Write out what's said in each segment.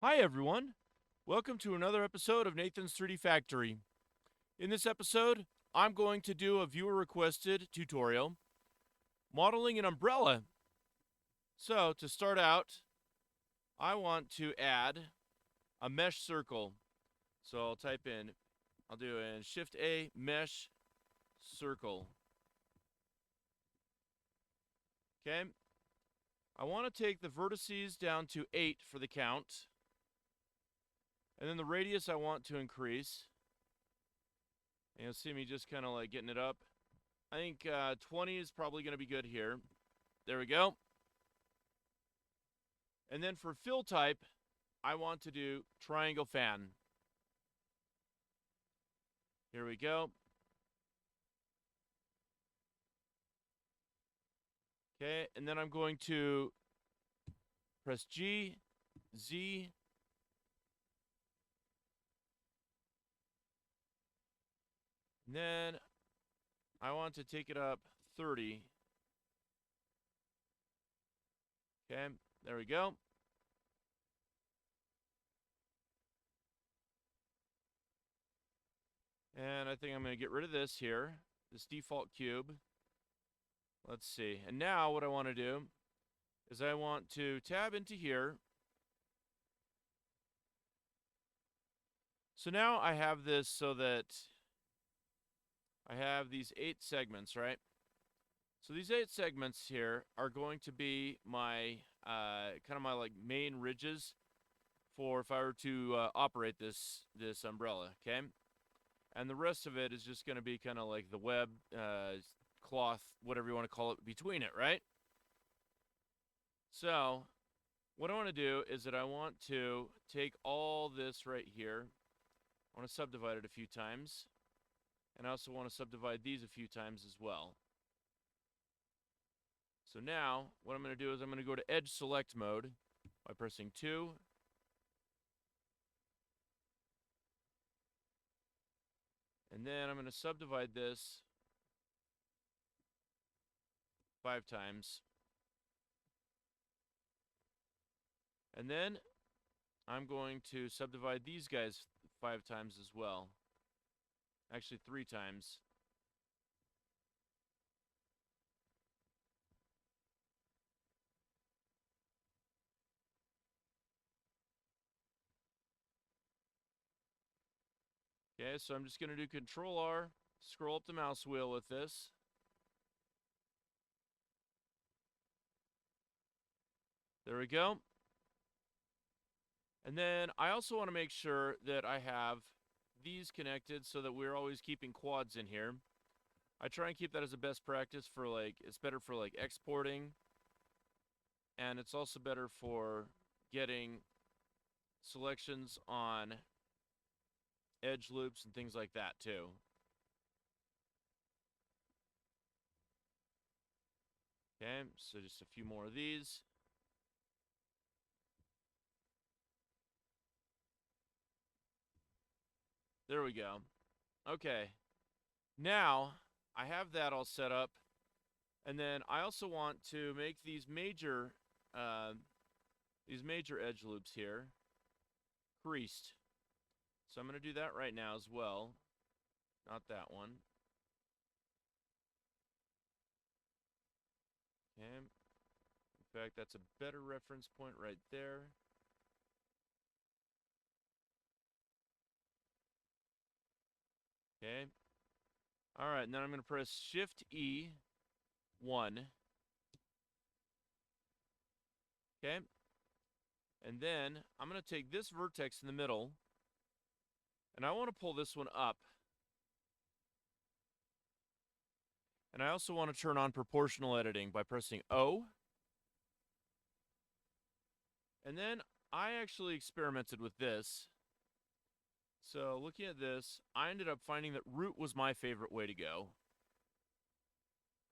Hi, everyone. Welcome to another episode of Nathan's 3D Factory. In this episode, I'm going to do a viewer requested tutorial modeling an umbrella. So, to start out, I want to add a mesh circle. So, I'll do a Shift A mesh circle. Okay. I want to take the vertices down to 8 for the count. And then the radius I want to increase. And you'll see me just kind of like getting it up. I think 20 is probably going to be good here. There we go. And then for fill type, I want to do triangle fan. Here we go. Okay, and then I'm going to press G, Z, and then I want to take it up 30. Okay, there we go. And I think I'm going to get rid of this here, this default cube. Let's see. And now what I want to do is I want to tab into here. So now I have this so that I have these 8 segments, right? So these 8 segments here are going to be my kind of my like main ridges for if I were to operate this umbrella, okay? And the rest of it is just going to be kind of like the web, cloth, whatever you want to call it, between it, right? So what I want to do is that I want to take all this right here. I want to subdivide it a few times. And I also want to subdivide these a few times as well. So now, what I'm going to do is I'm going to go to edge select mode by pressing 2. And then I'm going to subdivide this 5 times. And then I'm going to subdivide these guys 5 times as well. Actually, 3 times. Okay, so I'm just going to do Control R, scroll up the mouse wheel with this. There we go. And then I also want to make sure that I have these connected so that we're always keeping quads in here. I try and keep that as a best practice for like, it's better for like exporting. And it's also better for getting selections on edge loops and things like that too. Okay, so just a few more of these. There we go. Okay, now I have that all set up. And then I also want to make uh, these major edge loops here creased. So I'm going to do that right now as well. Not that one. Okay. In fact, that's a better reference point right there. Okay. All right, and then I'm going to press Shift E 1. Okay. And then I'm going to take this vertex in the middle, and I want to pull this one up. And I also want to turn on proportional editing by pressing O. And then I actually experimented with this. So looking at this, I ended up finding that root was my favorite way to go.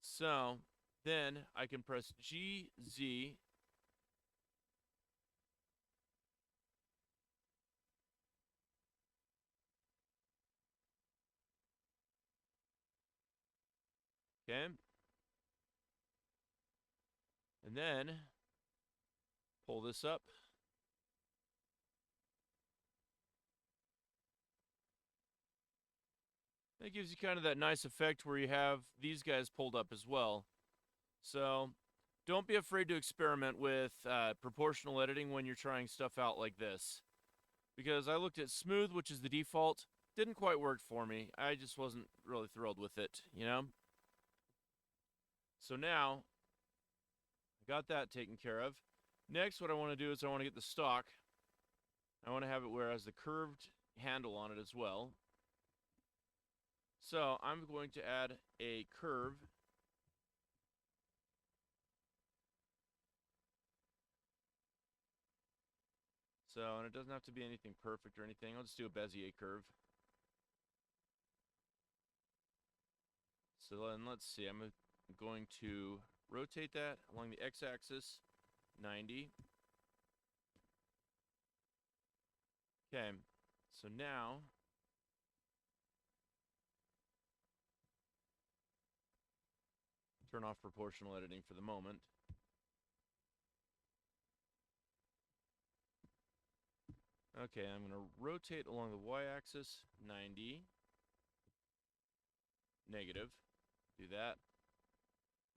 So then I can press G, Z. Okay. And then pull this up. That gives you kind of that nice effect where you have these guys pulled up as well. So don't be afraid to experiment with proportional editing when you're trying stuff out like this. Because I looked at smooth, which is the default, didn't quite work for me. I just wasn't really thrilled with it, you know? So now, I got that taken care of. Next, what I want to do is I want to get the stock. I want to have it where it has the curved handle on it as well. So I'm going to add a curve. So, and it doesn't have to be anything perfect or anything. I'll just do a Bezier curve. So then let's see. I'm going to rotate that along the x-axis, 90. Okay, so now turn off proportional editing for the moment. Okay, I'm going to rotate along the y-axis, 90. Negative. Do that.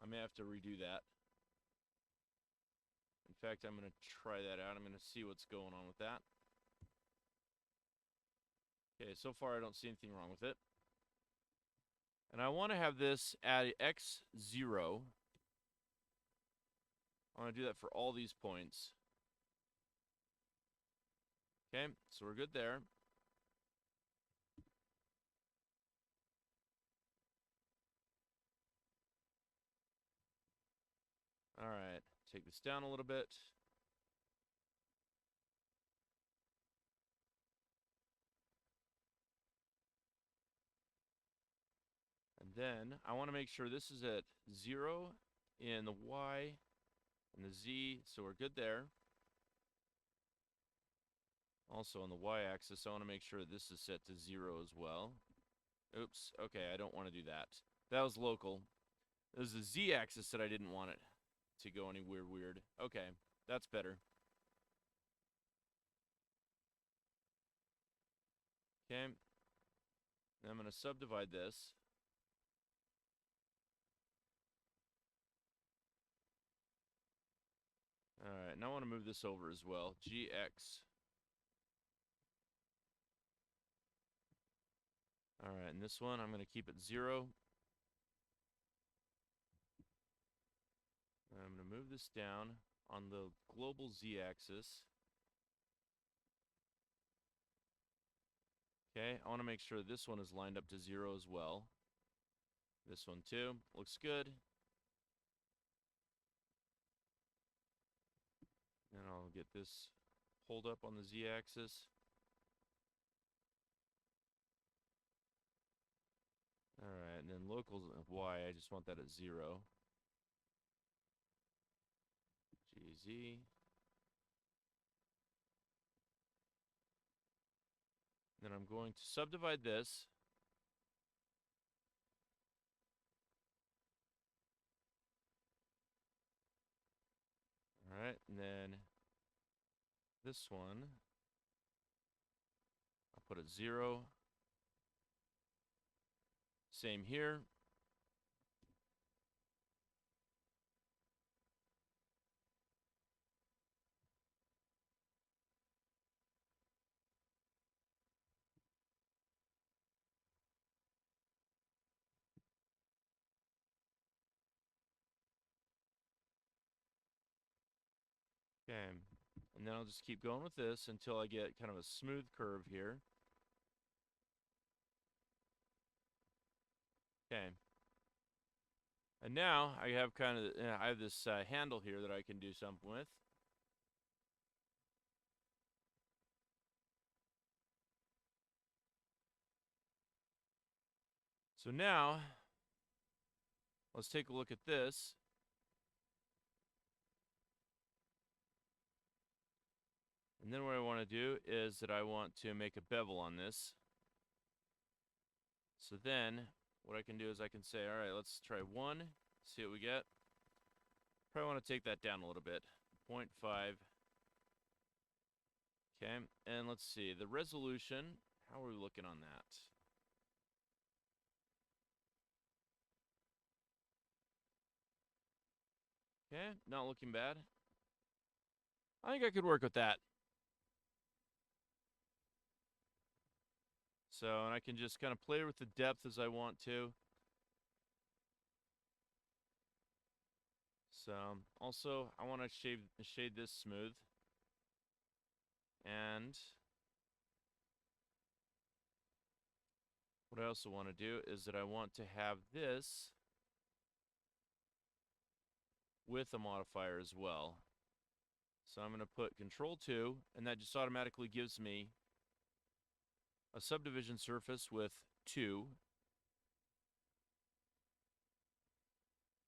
I may have to redo that. In fact, I'm going to try that out. I'm going to see what's going on with that. Okay, so far I don't see anything wrong with it. And I want to have this at x0. I want to do that for all these points. Okay, so we're good there. All right, take this down a little bit. And then I want to make sure this is at 0 in the y and the z, so we're good there. Also on the y-axis, I want to make sure this is set to 0 as well. Oops, okay, I don't want to do that. That was local. It was the z-axis that I didn't want it to go anywhere weird. Okay, that's better. Okay, now I'm going to subdivide this. Alright, now I want to move this over as well. GX. Alright, and this one I'm going to keep it 0. And I'm going to move this down on the global z-axis. Okay, I want to make sure this one is lined up to 0 as well. This one too. Looks good. And I'll get this pulled up on the z-axis. Alright, and then local y, I just want that at 0. GZ. Then I'm going to subdivide this. Alright, and then this one, I'll put it 0. Same here. Okay, and then I'll just keep going with this until I get kind of a smooth curve here. Okay. And now I have kind of, I have this handle here that I can do something with. So now, let's take a look at this. And then what I want to do is that I want to make a bevel on this. So then, what I can do is I can say, all right, let's try 1, see what we get. Probably want to take that down a little bit. 0.5. Okay, and let's see. The resolution, how are we looking on that? Okay, not looking bad. I think I could work with that. So, and I can just kind of play with the depth as I want to. So, also, I want to shade this smooth. And what I also want to do is that I want to have this with a modifier as well. So I'm going to put Control 2, and that just automatically gives me a subdivision surface with 2.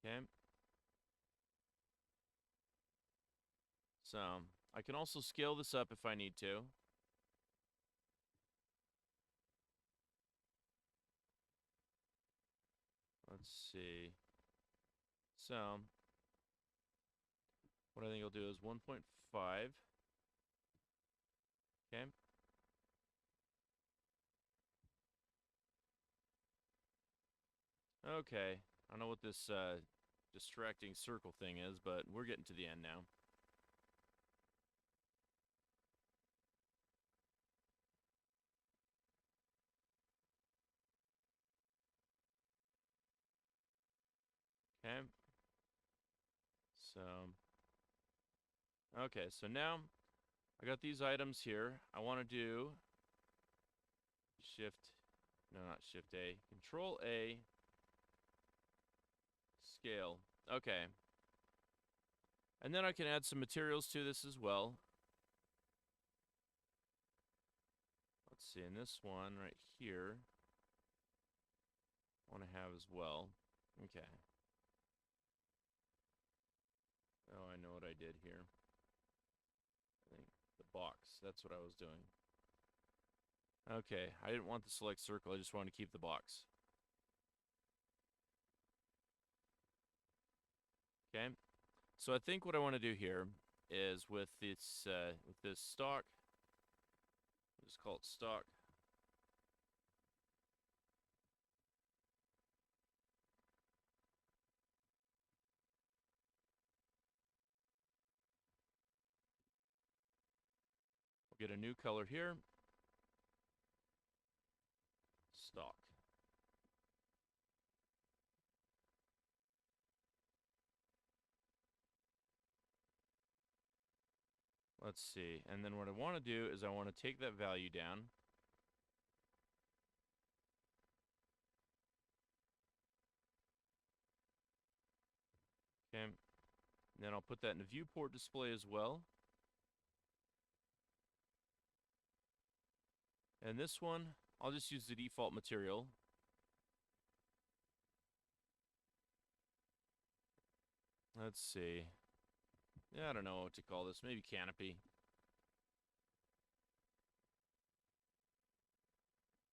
Okay. So I can also scale this up if I need to. Let's see. So what I think I'll do is 1.5. Okay. Okay. I don't know what this distracting circle thing is, but we're getting to the end now. Okay. So, okay, so now I got these items here. I want to do Shift, no, not Shift A, Control A, scale. Okay. And then I can add some materials to this as well. Let's see, in this one right here, I want to have as well. Okay. Oh, I know what I did here. I think the box, that's what I was doing. Okay, I didn't want the select circle, I just wanted to keep the box. Okay, so I think what I want to do here is with this stock, let's call it stock. We'll get a new color here. Stock. Let's see. And then what I want to do is I want to take that value down. Okay. Then I'll put that in a viewport display as well. And this one, I'll just use the default material. Let's see. Yeah, I don't know what to call this. Maybe canopy.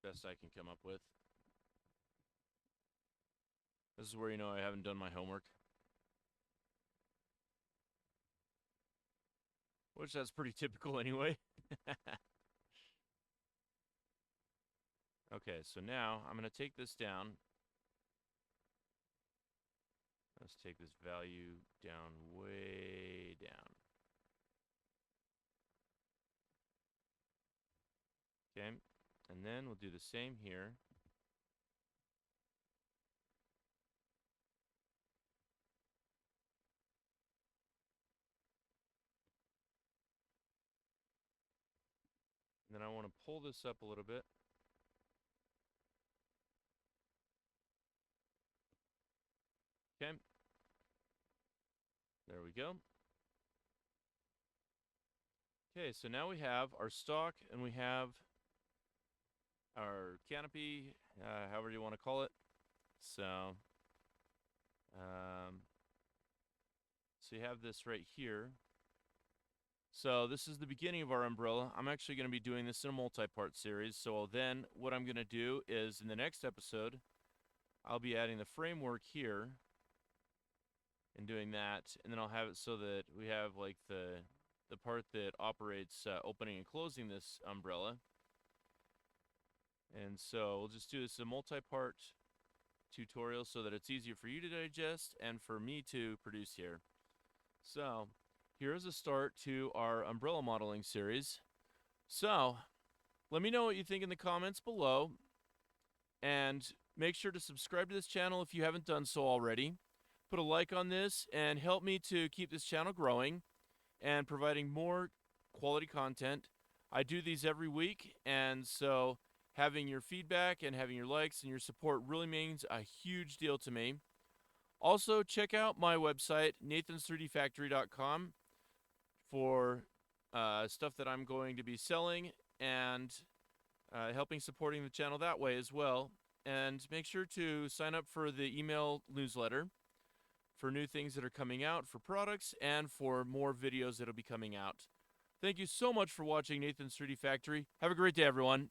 Best I can come up with. This is where you know I haven't done my homework. Which that's pretty typical anyway. Okay, so now I'm going to take this down. Let's take this value down, way down. Okay, and then we'll do the same here. And then I want to pull this up a little bit. Okay. There we go. Okay, so now we have our stock and we have our canopy, however you want to call it. So, so you have this right here. So this is the beginning of our umbrella. I'm actually going to be doing this in a multi-part series. So then what I'm going to do is in the next episode, I'll be adding the framework here and doing that. And then I'll have it so that we have like the part that operates opening and closing this umbrella. And so we'll just do this a multi-part tutorial so that it's easier for you to digest and for me to produce here. So here's a start to our umbrella modeling series. So let me know what you think in the comments below, and make sure to subscribe to this channel if you haven't done so already. Put a like on this and help me to keep this channel growing and providing more quality content. I do these every week, and so having your feedback and having your likes and your support really means a huge deal to me. Also, check out my website, nathans3dfactory.com, for stuff that I'm going to be selling and helping supporting the channel that way as well. And make sure to sign up for the email newsletter for new things that are coming out, for products, and for more videos that will be coming out. Thank you so much for watching Nathan's 3D Factory. Have a great day, everyone.